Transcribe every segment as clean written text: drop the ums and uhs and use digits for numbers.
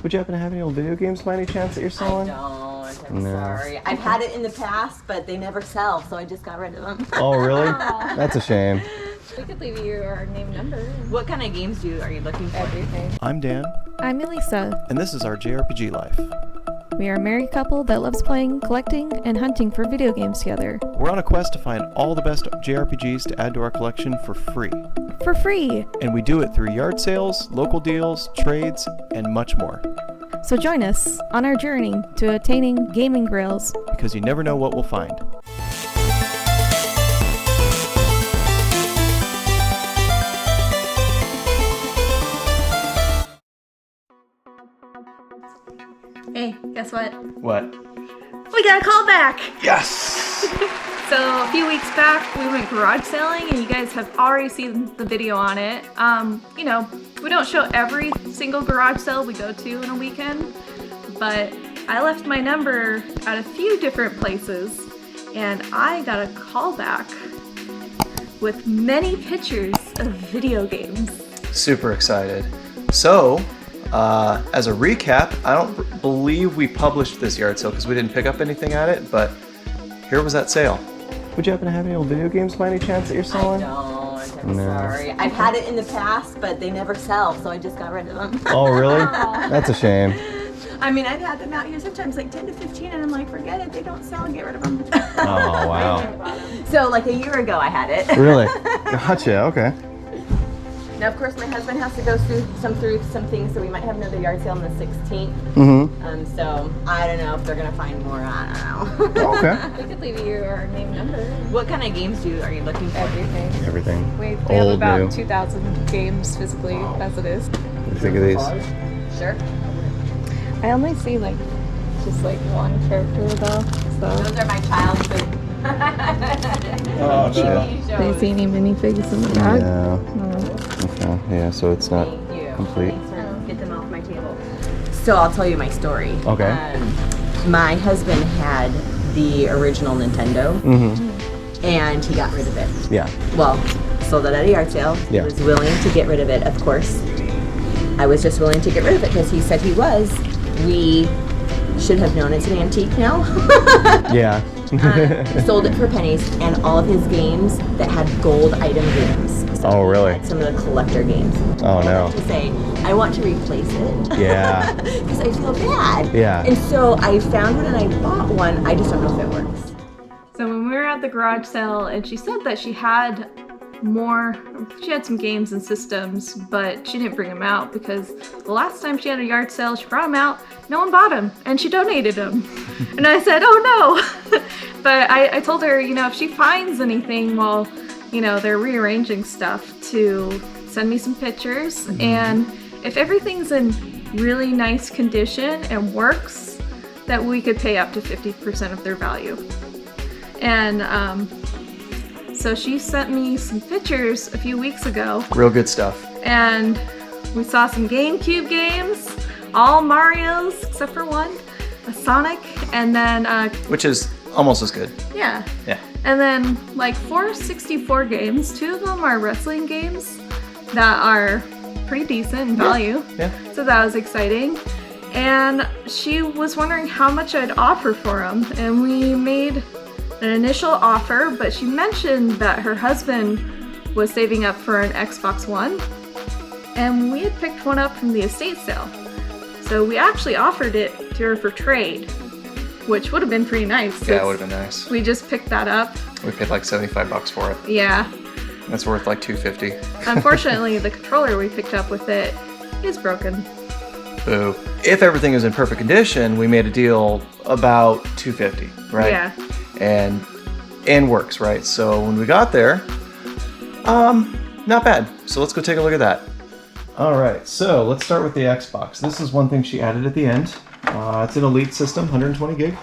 Would you happen to have any old video games by any chance that you're selling? I don't. I'm sorry. I've had it in the past, but they never sell, so I just got rid of them. Oh, really? That's a shame. We could leave you our name number. What kind of games are you looking for? Everything. I'm Dan, I'm Elisa. and this is our JRPGLife. We are a married couple that loves playing, collecting, and hunting for video games together. We're on a quest to find all the best JRPGs to add to our collection for free. For free! And we do it through yard sales, local deals, trades, and much more. So join us on our journey to attaining gaming grails. Because you never know what we'll find. Hey, guess what? What? We got a callback! Yes! So a few weeks back, we went garage sailing, and you guys have already seen the video on it. We don't show every single garage sale we go to in a weekend, but I left my number at a few different places, and I got a callback with many pictures of video games. Super excited. So, as a recap, I don't believe we published this yard sale because we didn't pick up anything at it, but here was that sale. Would you happen to have any old video games by any chance that you're selling? I don't. I'm sorry. I've had it in the past, but they never sell, so I just got rid of them. Oh, really? That's a shame. I mean, I've had them out here sometimes like 10 to 15, and I'm like, forget it, they don't sell, get rid of them. Oh, wow. So like a year ago I had it. Really? Gotcha, okay. Now, of course, my husband has to go through some things, so we might have another yard sale on the 16th. Mm-hmm. So I don't know if they're gonna find more. I don't know. Okay. We could leave you our name number. What kind of games are you looking for? Everything. Everything. We have Old, about new. 2,000 games physically as it is. What do you think of these? Sure. I only see just one character though, so. Those are my childhood. Oh, TV Do you shows. see any minifigs in the bag? No. No. Okay. Yeah, so it's not Thank you. complete. Thanks for get them off my table. So I'll tell you my story. Okay. My husband had the original Nintendo, Mm-hmm. and he got rid of it. Yeah. Well, sold it at a yard sale. Yeah. He was willing to get rid of it, of course. I was just willing to get rid of it because he said he was. We should have known it's an antique now. Yeah. Sold it for pennies, and all of his games that had gold item games. So Oh, he really? had some of the collector games. Oh, no. To say, I want to replace it. Yeah. Because I feel bad. Yeah. And so I found one and I bought one. I just don't know if it works. So when we were at the garage sale, and she said that she had some games and systems, but she didn't bring them out because the last time she had a yard sale, she brought them out, no one bought them, and she donated them. And I said, oh no. But I told her, if she finds anything while, they're rearranging stuff, to send me some pictures, and if everything's in really nice condition and works, that we could pay up to 50% of their value. And so she sent me some pictures a few weeks ago, Real good stuff. and we saw some GameCube games, all Marios except for one, a Sonic, and then Which is almost as good. yeah, Yeah. and then 4 64 games. 2 of them are wrestling games that are pretty decent in value. Yeah. So that was exciting. And she was wondering how much I'd offer for them, and we made an initial offer, but she mentioned that her husband was saving up for an Xbox One, and we had picked one up from the estate sale. So we actually offered it to her for trade, which would have been pretty nice. Yeah, it would have been nice. We just picked that up. We paid like $75 for it. Yeah. That's worth like $250. Unfortunately, the controller we picked up with it is broken. Boo. If everything is in perfect condition, we made a deal about $250, right? Yeah. And works, right? So when we got there, not bad. So let's go take a look at that. All right, so let's start with the Xbox. This is one thing she added at the end. It's an Elite system, 120 gig,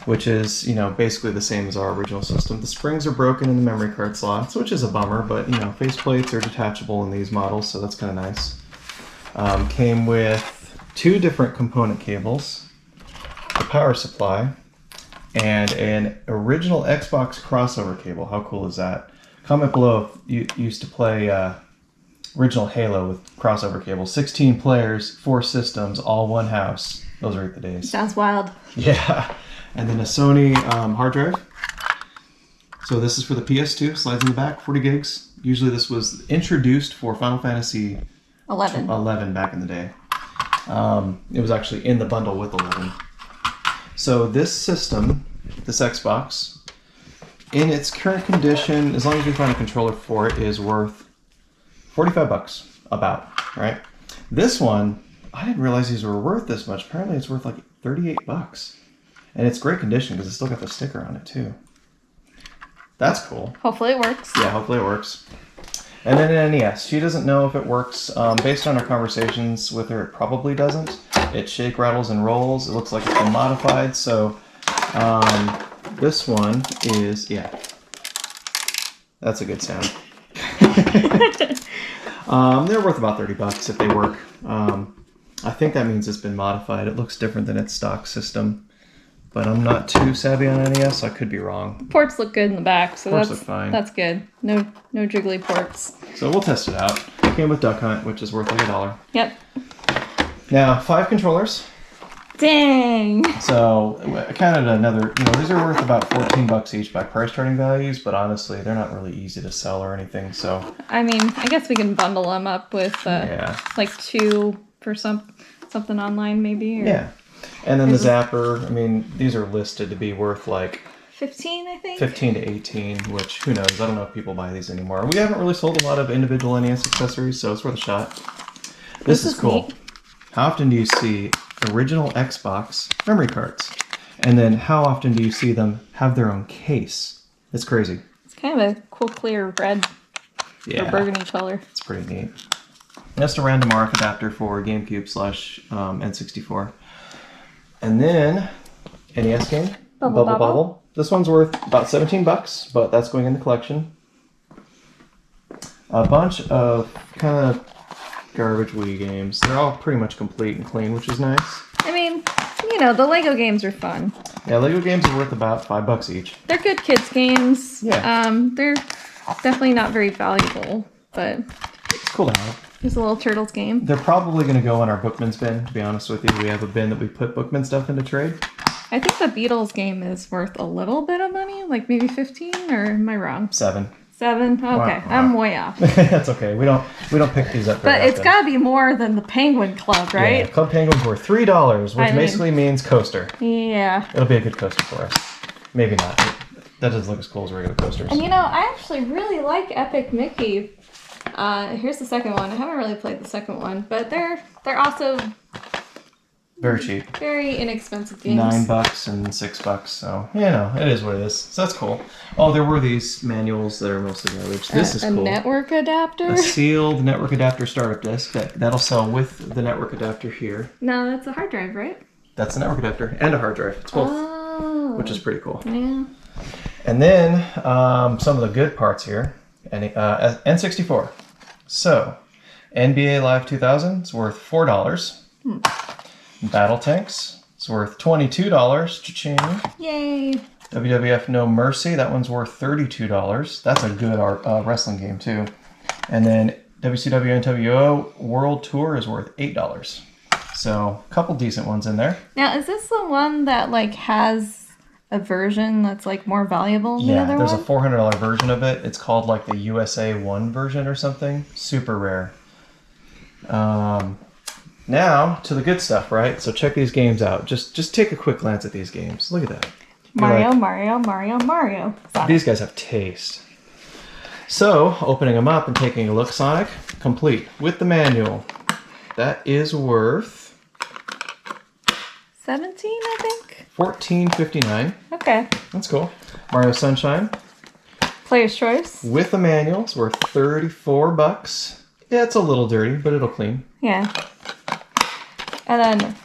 which is, basically the same as our original system. The springs are broken in the memory card slots, which is a bummer, but, faceplates are detachable in these models, so that's kind of nice. Came with 2 different component cables, the power supply, and an original Xbox crossover cable. How cool is that? Comment below if you used to play Original Halo with crossover cable. 16 players, 4 systems, all one house. Those are the days. Sounds wild. Yeah. And then a Sony hard drive. So this is for the PS2. Slides in the back, 40 gigs. Usually this was introduced for Final Fantasy 11 back in the day. It was actually in the bundle with 11. So this system, this Xbox, in its current condition, as long as we find a controller for it, is worth $45 about, right? This one, I didn't realize these were worth this much. Apparently it's worth like $38. And it's great condition because it's still got the sticker on it too. That's cool. Hopefully it works. Yeah, hopefully it works. And then an NES. She doesn't know if it works. Based on our conversations with her, it probably doesn't. It shake, rattles, and rolls. It looks like it's been modified. So this one is, yeah. That's a good sound. They're worth about $30 if they work. I think that means it's been modified. It looks different than its stock system. But I'm not too savvy on NES, so I could be wrong. Ports look good in the back, so Ports look fine. That's good. No jiggly ports. So we'll test it out. It came with Duck Hunt, which is worth like $1. Yep. Now, 5 controllers. Dang. So I counted another, these are worth about $14 each by price charting values, but honestly, they're not really easy to sell or anything, so. I mean, I guess we can bundle them up with like 2 for something online maybe. Or... Yeah. And then the Zapper, I mean, these are listed to be worth like 15, I think. 15 to 18, which who knows? I don't know if people buy these anymore. We haven't really sold a lot of individual NES accessories, so it's worth a shot. This is cool. Neat. How often do you see original Xbox memory cards? And then how often do you see them have their own case? It's crazy. It's kind of a cool clear red or burgundy color. It's pretty neat. That's a random RF adapter for GameCube / N64. And then, NES game, Bubble Bobble. This one's worth about $17, but that's going in the collection. A bunch of kind of garbage Wii games. They're all pretty much complete and clean, which is nice. I mean, the Lego games are fun. Yeah, Lego games are worth about $5 each. They're good kids games. Yeah. They're definitely not very valuable, but It's cool to have. There's a little Turtles game. They're probably going to go in our Bookman's bin, to be honest with you. We have a bin that we put Bookman stuff into trade. I think the Beatles game is worth a little bit of money, like maybe 15, or am I wrong? 7. 7? Okay, Wow. I'm way off. That's okay. We don't pick these up very But it's often. got to be more than the Penguin Club, right? Yeah, Club Penguins were $3, which basically means coaster. Yeah. It'll be a good coaster for us. Maybe not. That doesn't look as cool as regular coasters. And I actually really like Epic Mickey. Here's the second one. I haven't really played the second one, but they're also very cheap. Very inexpensive games. $9 and $6. So it is what it is. So that's cool. Oh, there were these manuals that are mostly garbage. This is cool. A network adapter. A sealed network adapter startup disc that'll sell with the network adapter here. No, that's a hard drive, right? That's a network adapter and a hard drive. It's both, which is pretty cool. Yeah. And then some of the good parts here. N64. So, NBA Live 2000 is worth $4. Battle Tanks is worth $22. Cha-ching. Yay. WWF No Mercy, that one's worth $32. That's a good wrestling game too. And then WCW NWO World Tour is worth $8. So, a couple decent ones in there. Now, is this the one that has a version that's more valuable than the other one? Yeah, there's a $400 version of it. It's called the USA 1 version or something. Super rare. Now to the good stuff, right? So check these games out. Just take a quick glance at these games. Look at that. Mario. Sonic. These guys have taste. So opening them up and taking a look, Sonic, complete with the manual. That is worth 17, I think. $14.59. Okay. That's cool. Mario Sunshine. Player's choice. With the manual, it's worth $34. Yeah, it's a little dirty, but it'll clean. Yeah. And then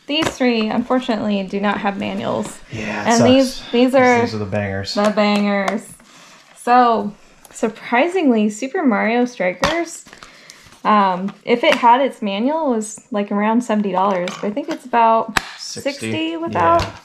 these 3, unfortunately, do not have manuals. Yeah, and sucks. these are the bangers. The bangers. So, surprisingly, Super Mario Strikers, if it had its manual, was around $70. But I think it's about 60 without. Yeah.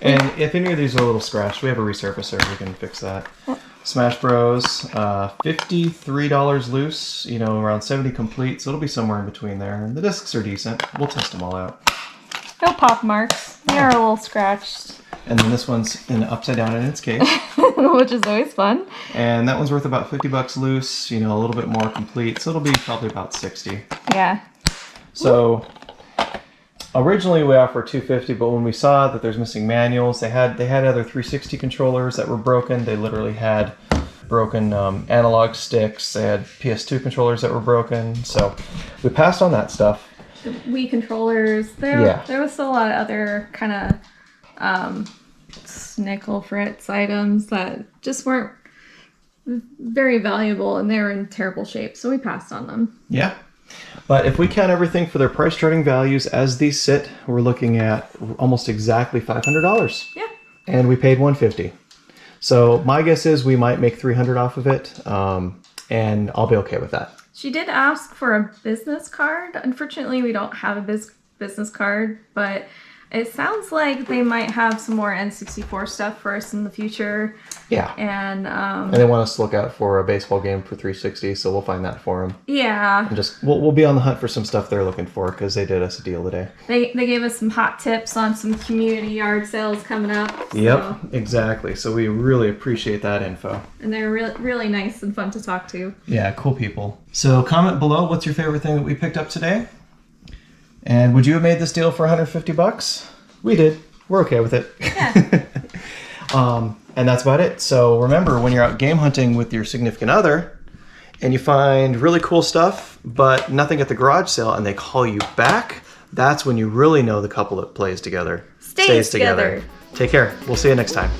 And if any of these are a little scratched, we have a resurfacer. We can fix that. Smash Bros. $53 loose, around 70 complete, so it'll be somewhere in between there. And the discs are decent. We'll test them all out. No pop marks. They are a little scratched. And then this one's upside down in its case. Which is always fun. And that one's worth about $50 loose, a little bit more complete, so it'll be probably about 60. Yeah. So originally we offered $250, but when we saw that there's missing manuals, they had other 360 controllers that were broken. They literally had broken analog sticks. They had PS2 controllers that were broken. So we passed on that stuff. The Wii controllers. There was still a lot of other kind of nickel fritz items that just weren't very valuable, and they were in terrible shape, so we passed on them. Yeah. But if we count everything for their price starting values as these sit, we're looking at almost exactly $500. Yeah. And we paid $150. So my guess is we might make $300 off of it, and I'll be okay with that. She did ask for a business card. Unfortunately, we don't have a business card, but it sounds like they might have some more N64 stuff for us in the future. Yeah. And they want us to look out for a baseball game for 360, so we'll find that for them. Yeah. And we'll be on the hunt for some stuff they're looking for, because they did us a deal today. They gave us some hot tips on some community yard sales coming up. Yep, exactly. So we really appreciate that info. And they're really nice and fun to talk to. Yeah, cool people. So comment below, what's your favorite thing that we picked up today? And would you have made this deal for $150? We did. We're okay with it. Yeah. And that's about it. So remember, when you're out game hunting with your significant other and you find really cool stuff, but nothing at the garage sale, and they call you back, that's when you really know the couple that plays together Stays together. Take care. We'll see you next time.